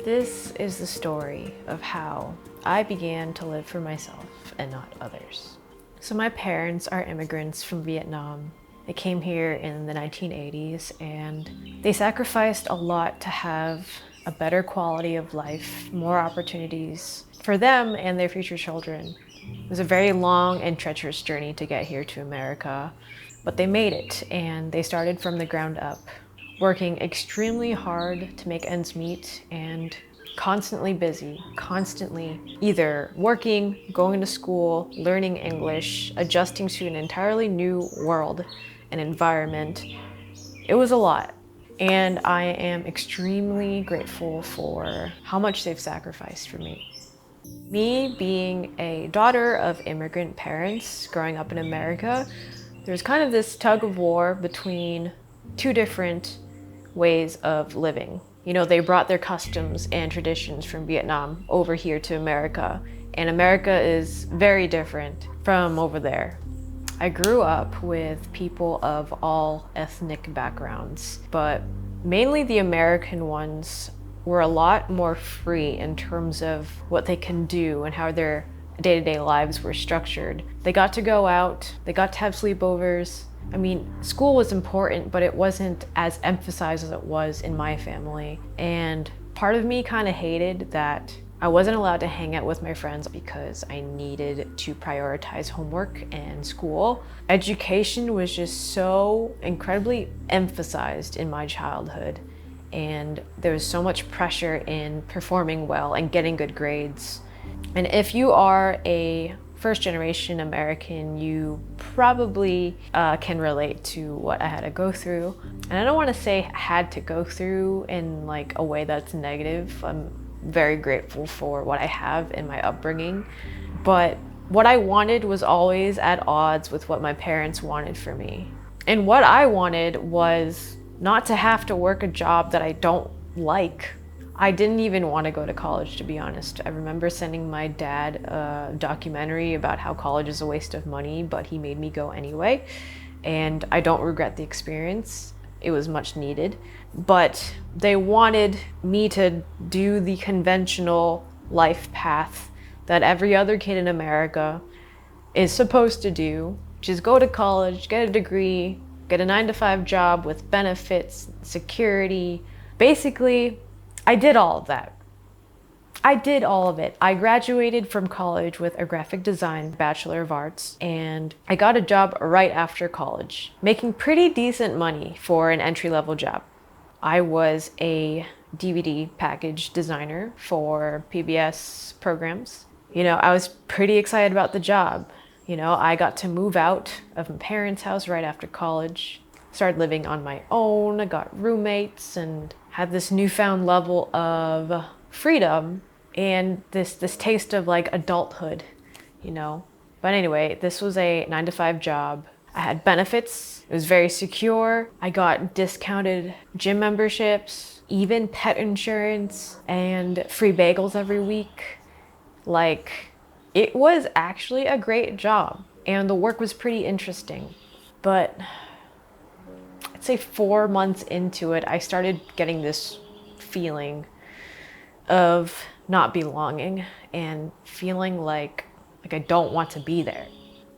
This is the story of how I began to live for myself and not others. So my parents are immigrants from Vietnam. They came here in the 1980s and they sacrificed a lot to have a better quality of life, more opportunities for them and their future children. It was a very long and treacherous journey to get here to America, but they made it and they started from the ground up, working extremely hard to make ends meet and constantly busy, constantly either working, going to school, learning English, adjusting to an entirely new world and environment. It was a lot. And I am extremely grateful for how much they've sacrificed for me. Me being a daughter of immigrant parents growing up in America, there's kind of this tug of war between two different ways of living. You know, they brought their customs and traditions from Vietnam over here to America, and America is very different from over there. I grew up with people of all ethnic backgrounds, but mainly the American ones were a lot more free in terms of what they can do and how their day-to-day lives were structured. They got to go out, they got to have sleepovers. I mean, school was important, but it wasn't as emphasized as it was in my family. And part of me kind of hated that I wasn't allowed to hang out with my friends because I needed to prioritize homework and school. Education was just so incredibly emphasized in my childhood. And there was so much pressure in performing well and getting good grades. And if you are a first-generation American, you probably can relate to what I had to go through. And I don't want to say had to go through in like a way that's negative. I'm very grateful for what I have in my upbringing. But what I wanted was always at odds with what my parents wanted for me. And what I wanted was not to have to work a job that I don't like. I didn't even want to go to college, to be honest. I remember sending my dad a documentary about how college is a waste of money, but he made me go anyway. And I don't regret the experience. It was much needed. But they wanted me to do the conventional life path that every other kid in America is supposed to do, which is go to college, get a degree, get a 9-to-5 job with benefits, security. Basically, I did all of that. I did all of it. I graduated from college with a graphic design Bachelor of Arts, and I got a job right after college, making pretty decent money for an entry-level job. I was a DVD package designer for PBS programs. You know, I was pretty excited about the job. You know, I got to move out of my parents' house right after college, started living on my own, I got roommates, and had this newfound level of freedom and this taste of like adulthood, you know. But anyway, this was a 9-to-5 job. I had benefits, it was very secure. I got discounted gym memberships, even pet insurance, and free bagels every week. Like, it was actually a great job, and the work was pretty interesting. But I'd say 4 months into it, I started getting this feeling of not belonging and feeling like I don't want to be there.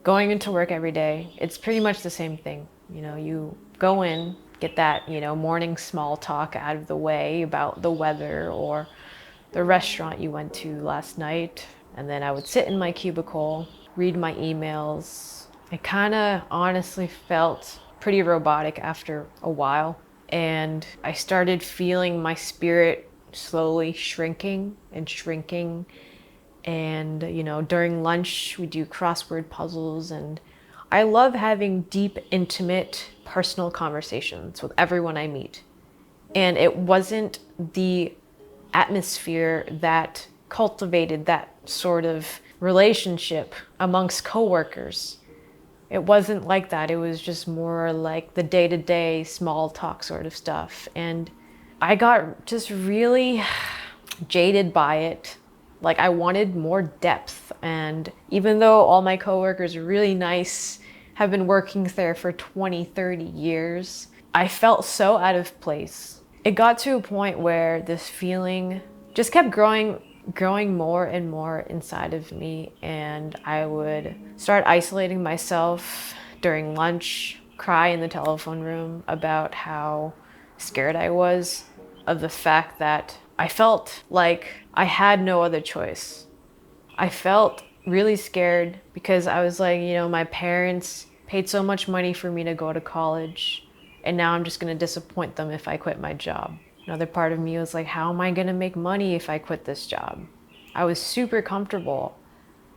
Going into work every day, it's pretty much the same thing. You know, you go in, get that, you know, morning small talk out of the way about the weather or the restaurant you went to last night. And then I would sit in my cubicle, read my emails. I kind of honestly felt pretty robotic after a while. And I started feeling my spirit slowly shrinking and shrinking. And, you know, during lunch, we do crossword puzzles. And I love having deep, intimate, personal conversations with everyone I meet. And it wasn't the atmosphere that cultivated that sort of relationship amongst coworkers. It wasn't like that. It was just more like the day-to-day small talk sort of stuff. And I got just really jaded by it. Like, I wanted more depth. And even though all my coworkers are really nice, have been working there for 20, 30 years, I felt so out of place. It got to a point where this feeling just kept growing more and more inside of me. And I would start isolating myself during lunch, cry in the telephone room about how scared I was of the fact that I felt like I had no other choice. I felt really scared because I was like, my parents paid so much money for me to go to college, and now I'm just going to disappoint them if I quit my job. Another part of me was like, how am I going to make money if I quit this job? I was super comfortable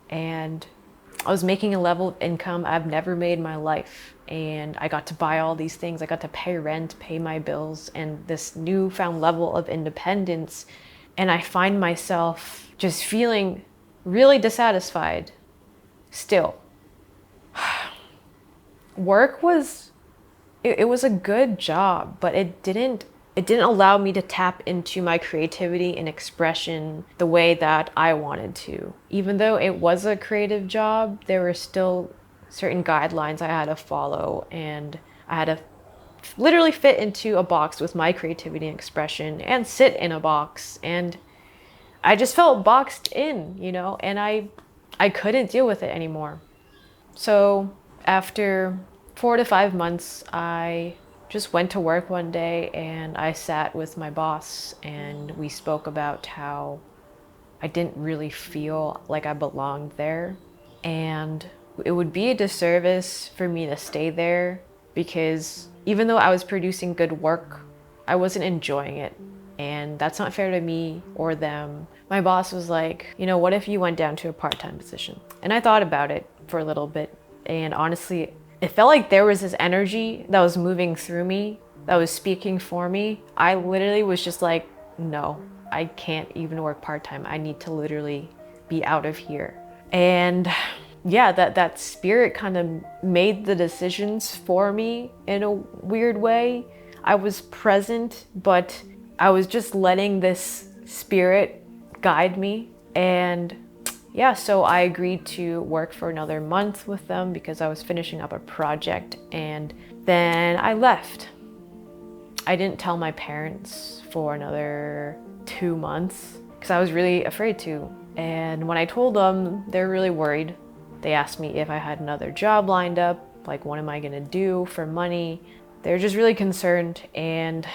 and I was making a level of income I've never made in my life. And I got to buy all these things. I got to pay rent, pay my bills, and this newfound level of independence. And I find myself just feeling really dissatisfied still. Work was, it was a good job, but it didn't allow me to tap into my creativity and expression the way that I wanted to. Even though it was a creative job, there were still certain guidelines I had to follow, and I had to literally fit into a box with my creativity and expression and sit in a box. And I just felt boxed in, and I couldn't deal with it anymore. So after 4 to 5 months, I just went to work one day and I sat with my boss and we spoke about how I didn't really feel like I belonged there. And it would be a disservice for me to stay there because even though I was producing good work, I wasn't enjoying it. And that's not fair to me or them. My boss was like, what if you went down to a part-time position? And I thought about it for a little bit. And honestly, it felt like there was this energy that was moving through me, that was speaking for me. I literally was just like, no, I can't even work part-time. I need to literally be out of here. And yeah, that spirit kind of made the decisions for me in a weird way. I was present, but I was just letting this spirit guide me. And yeah, so I agreed to work for another month with them because I was finishing up a project, and then I left. I didn't tell my parents for another 2 months because I was really afraid to. And when I told them, they're really worried. They asked me if I had another job lined up, like what am I gonna do for money? They're just really concerned, and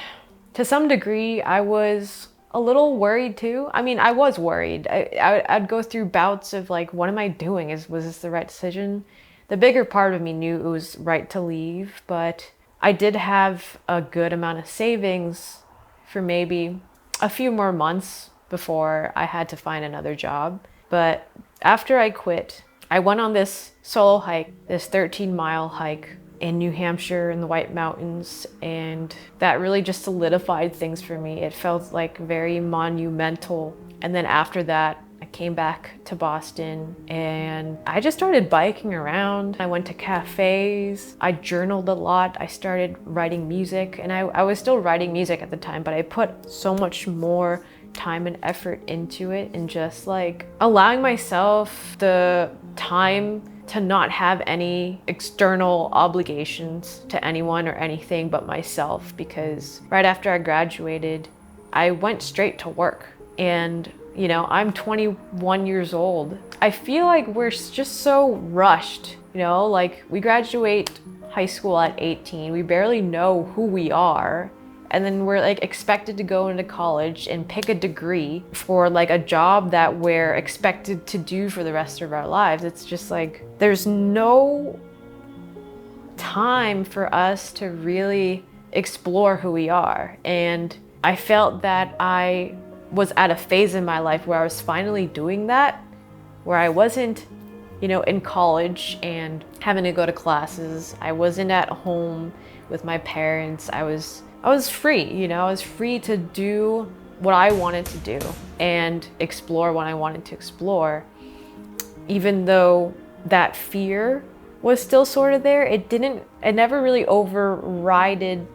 to some degree, I was a little worried too. I mean, I was worried. I'd go through bouts of like, what am I doing? Was this the right decision? The bigger part of me knew it was right to leave, but I did have a good amount of savings for maybe a few more months before I had to find another job. But after I quit, I went on this solo hike, this 13-mile hike in New Hampshire in the White Mountains, and that really just solidified things for me. It felt like very monumental. And then after that, I came back to Boston and I just started biking around. I went to cafes, I journaled a lot, I started writing music, and I was still writing music at the time, but I put so much more time and effort into it, and just like allowing myself the time to not have any external obligations to anyone or anything but myself. Because right after I graduated, I went straight to work. And I'm 21 years old. I feel like we're just so rushed, like we graduate high school at 18. We barely know who we are. And then we're like expected to go into college and pick a degree for like a job that we're expected to do for the rest of our lives. It's just like, there's no time for us to really explore who we are. And I felt that I was at a phase in my life where I was finally doing that, where I wasn't, in college and having to go to classes. I wasn't at home with my parents. I was free, I was free to do what I wanted to do and explore what I wanted to explore. Even though that fear was still sort of there, it never really overrided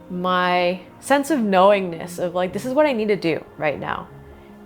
my sense of knowingness of like, this is what I need to do right now.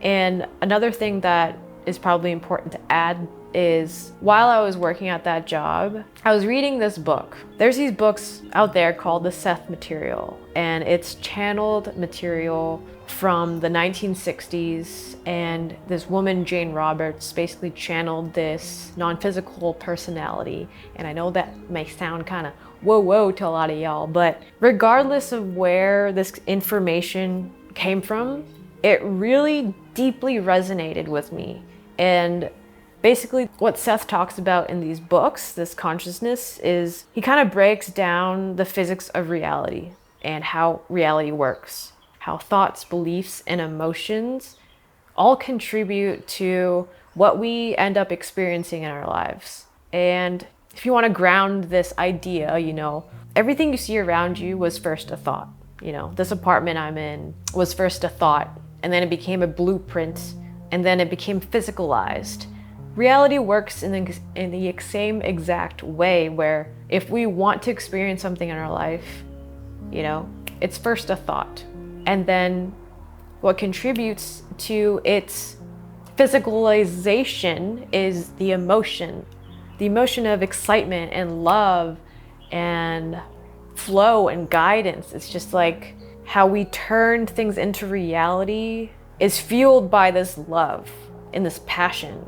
And another thing that is probably important to add is while I was working at that job, I was reading this book. There's these books out there called the Seth Material, and it's channeled material from the 1960s, and this woman, Jane Roberts, basically channeled this non-physical personality. And I know that may sound kind of whoa to a lot of y'all, but regardless of where this information came from, it really deeply resonated with me. And basically what Seth talks about in these books, this consciousness, is he kind of breaks down the physics of reality and how reality works, how thoughts, beliefs, and emotions all contribute to what we end up experiencing in our lives. And if you want to ground this idea, everything you see around you was first a thought. This apartment I'm in was first a thought, and then it became a blueprint, and then it became physicalized. Reality works in the same exact way, where if we want to experience something in our life, it's first a thought. And then what contributes to its physicalization is the emotion of excitement and love and flow and guidance. It's just like how we turn things into reality is fueled by this love and this passion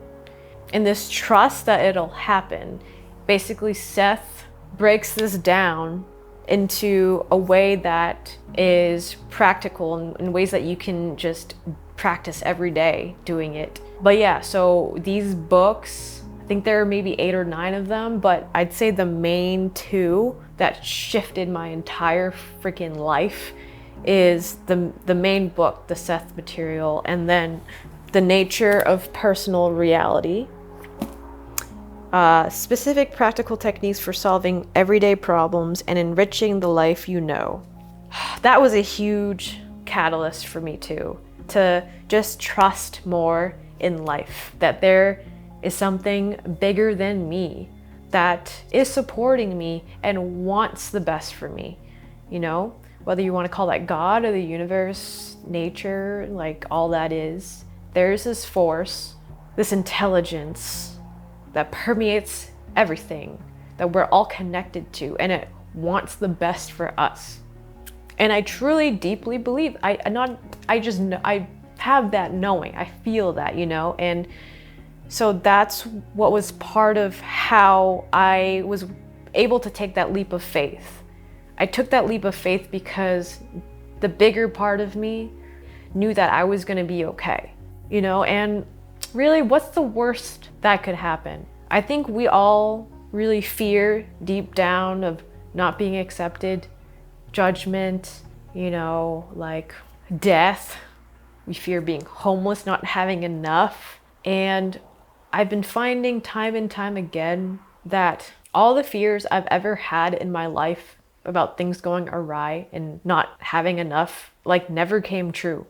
and this trust that it'll happen. Basically, Seth breaks this down into a way that is practical, in ways that you can just practice every day doing it. But yeah, so these books, I think there are maybe 8 or 9 of them, but I'd say the main 2 that shifted my entire freaking life is the main book, The Seth Material, and then The Nature of Personal Reality. Specific practical techniques for solving everyday problems and enriching the life you know. That was a huge catalyst for me too, to just trust more in life, that there is something bigger than me that is supporting me and wants the best for me. Whether you want to call that God or the universe, nature, like all that is, there's this force, this intelligence that permeates everything, that we're all connected to, and it wants the best for us. And I truly, deeply believe, I have that knowing, I feel that, and so that's what was part of how I was able to take that leap of faith. I took that leap of faith because the bigger part of me knew that I was gonna be okay, and really, what's the worst that could happen? I think we all really fear deep down of not being accepted, judgment, like death. We fear being homeless, not having enough. And I've been finding time and time again that all the fears I've ever had in my life about things going awry and not having enough, never came true.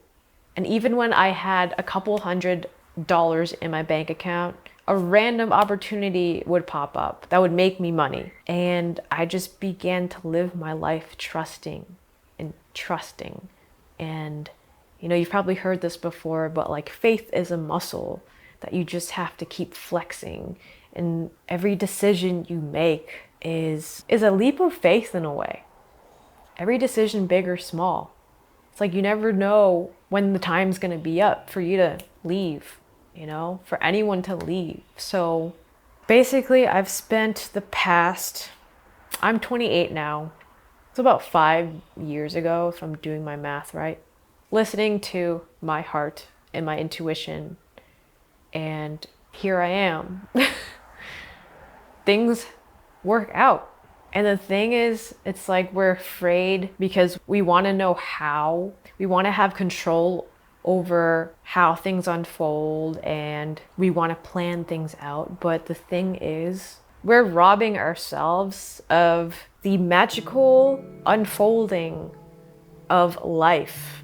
And even when I had a couple $100 in my bank account, a random opportunity would pop up that would make me money. And I just began to live my life trusting. And, you've probably heard this before, but faith is a muscle that you just have to keep flexing. And every decision you make is a leap of faith in a way. Every decision, big or small. It's like you never know when the time's gonna be up for you to leave, for anyone to leave. So basically I've spent I'm 28 now. It's about 5 years ago, if I'm doing my math right, listening to my heart and my intuition. And here I am. Things work out. And the thing is, it's like we're afraid because we want to know how. We want to have control over how things unfold, and we want to plan things out. But the thing is, we're robbing ourselves of the magical unfolding of life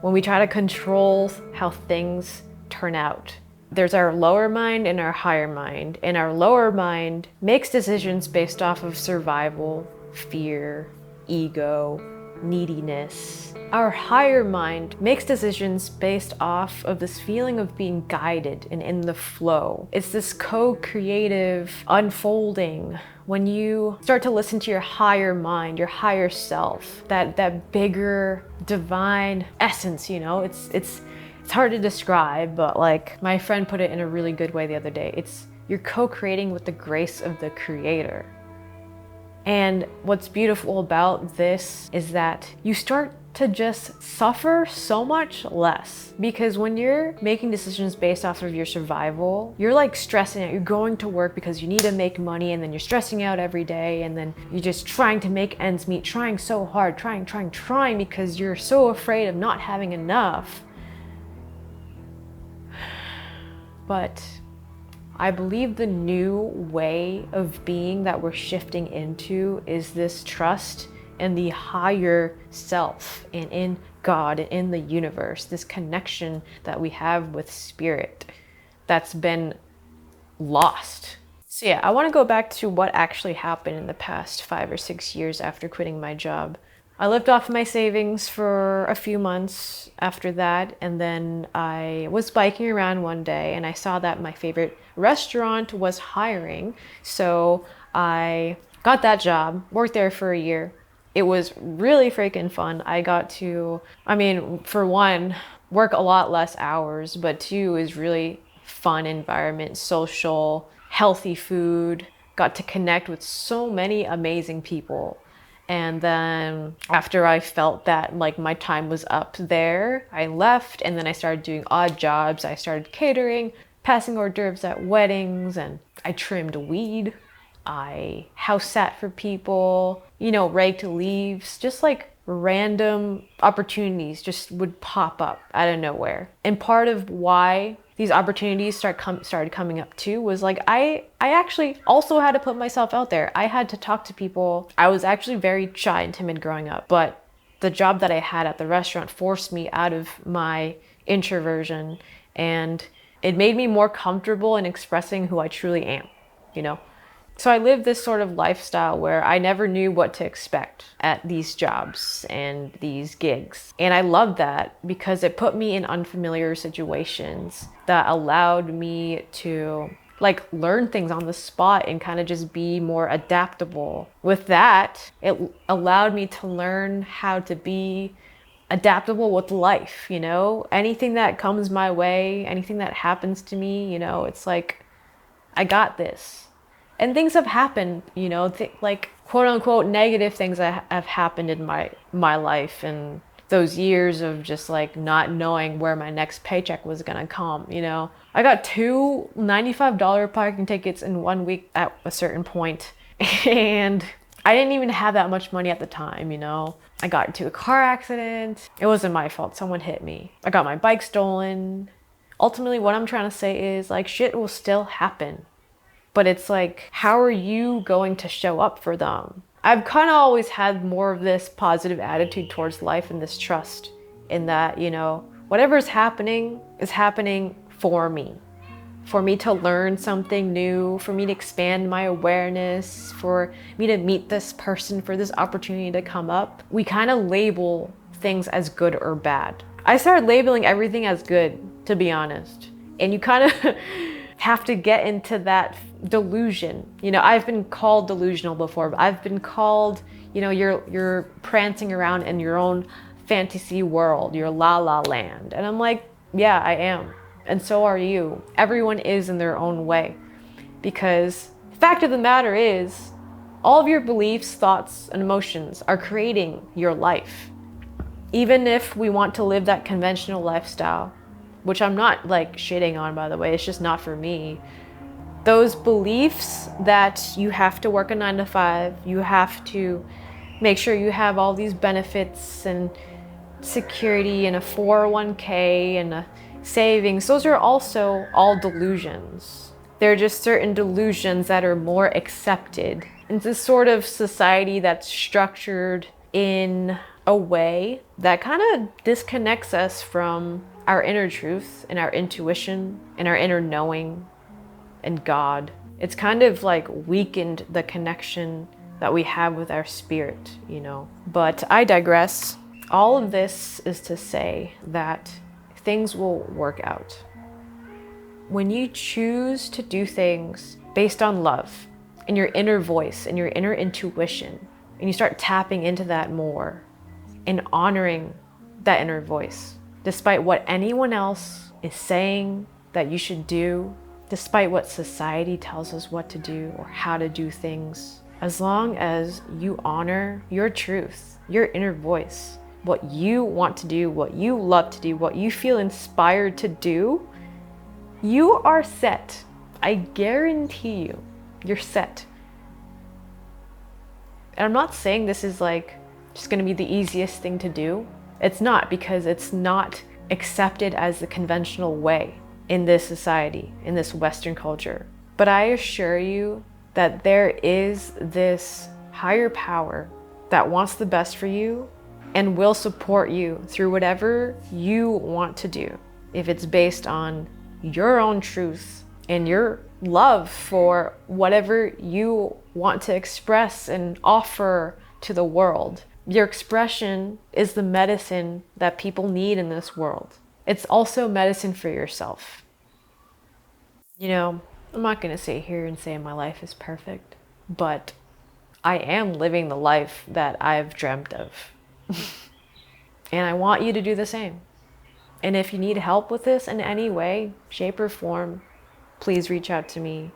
when we try to control how things turn out. There's our lower mind and our higher mind, and our lower mind makes decisions based off of survival, fear, ego, neediness. Our higher mind makes decisions based off of this feeling of being guided and in the flow. It's this co-creative unfolding when you start to listen to your higher mind, your higher self, that bigger divine essence, you know? It's hard to describe, but like my friend put it in a really good way the other day. You're co-creating with the grace of the Creator. And what's beautiful about this is that you start to just suffer so much less, because when you're making decisions based off of your survival, you're like stressing out. You're going to work because you need to make money, and then you're stressing out every day, and then you're just trying to make ends meet, trying so hard, trying because you're so afraid of not having enough. But I believe the new way of being that we're shifting into is this trust in the higher self and in God and in the universe, this connection that we have with spirit that's been lost. So yeah, I want to go back to what actually happened in the past 5 or 6 years after quitting my job. I lived off my savings for a few months after that, and then I was biking around one day and I saw that my favorite restaurant was hiring. So I got that job, worked there for a year. It was really freaking fun. I got to, for one, work a lot less hours, but two, is really fun environment, social, healthy food, got to connect with so many amazing people. And then after I felt that like my time was up there, I left, and then I started doing odd jobs. I started catering, passing hors d'oeuvres at weddings, and I trimmed weed. I house sat for people, raked leaves, just like random opportunities just would pop up out of nowhere. And part of why these opportunities started coming up too was like I actually also had to put myself out there. I had to talk to people. I was actually very shy and timid growing up, but the job that I had at the restaurant forced me out of my introversion, and it made me more comfortable in expressing who I truly am, So I lived this sort of lifestyle where I never knew what to expect at these jobs and these gigs. And I loved that because it put me in unfamiliar situations that allowed me to like learn things on the spot and kind of just be more adaptable. With that, it allowed me to learn how to be adaptable with life, Anything that comes my way, anything that happens to me, it's like, I got this. And things have happened, like quote unquote negative things that have happened in my life, and those years of just like not knowing where my next paycheck was gonna come, I got 2 $95 parking tickets in 1 week at a certain point, and I didn't even have that much money at the time, I got into a car accident. It wasn't my fault. Someone hit me. I got my bike stolen. Ultimately, what I'm trying to say is like shit will still happen. But it's like, how are you going to show up for them? I've kind of always had more of this positive attitude towards life and this trust in that, whatever's happening is happening for me to learn something new, for me to expand my awareness, for me to meet this person, for this opportunity to come up. We kind of label things as good or bad. I started labeling everything as good, to be honest. And you kind of have to get into that delusion. I've been called delusional before. I've been called, you're prancing around in your own fantasy world, your la la land. And I'm like, yeah, I am. And so are you. Everyone is in their own way. Because the fact of the matter is, all of your beliefs, thoughts, and emotions are creating your life. Even if we want to live that conventional lifestyle, which I'm not like shitting on, by the way, it's just not for me. Those beliefs that you have to work a 9 to 5, you have to make sure you have all these benefits and security and a 401k and a savings, those are also all delusions. They're just certain delusions that are more accepted. It's this sort of society that's structured in a way that kind of disconnects us from our inner truth and our intuition and our inner knowing and God. It's kind of like weakened the connection that we have with our spirit, you know. But I digress. All of this is to say that things will work out. When you choose to do things based on love and your inner voice and your inner intuition, and you start tapping into that more and honoring that inner voice, despite what anyone else is saying that you should do, despite what society tells us what to do or how to do things, as long as you honor your truth, your inner voice, what you want to do, what you love to do, what you feel inspired to do, you are set. I guarantee you, you're set. And I'm not saying this is like just gonna be the easiest thing to do. It's not, because it's not accepted as the conventional way in this society, in this Western culture. But I assure you that there is this higher power that wants the best for you and will support you through whatever you want to do. If it's based on your own truth and your love for whatever you want to express and offer to the world. Your expression is the medicine that people need in this world. It's also medicine for yourself. You know, I'm not gonna sit here and say my life is perfect, but I am living the life that I've dreamt of. And I want you to do the same. And if you need help with this in any way, shape or form, please reach out to me.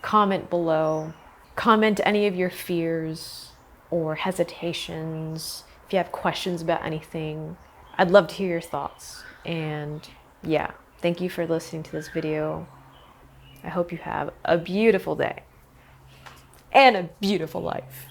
Comment below. Comment any of your fears or hesitations. If you have questions about anything, I'd love to hear your thoughts. And yeah, thank you for listening to this video. I hope you have a beautiful day and a beautiful life.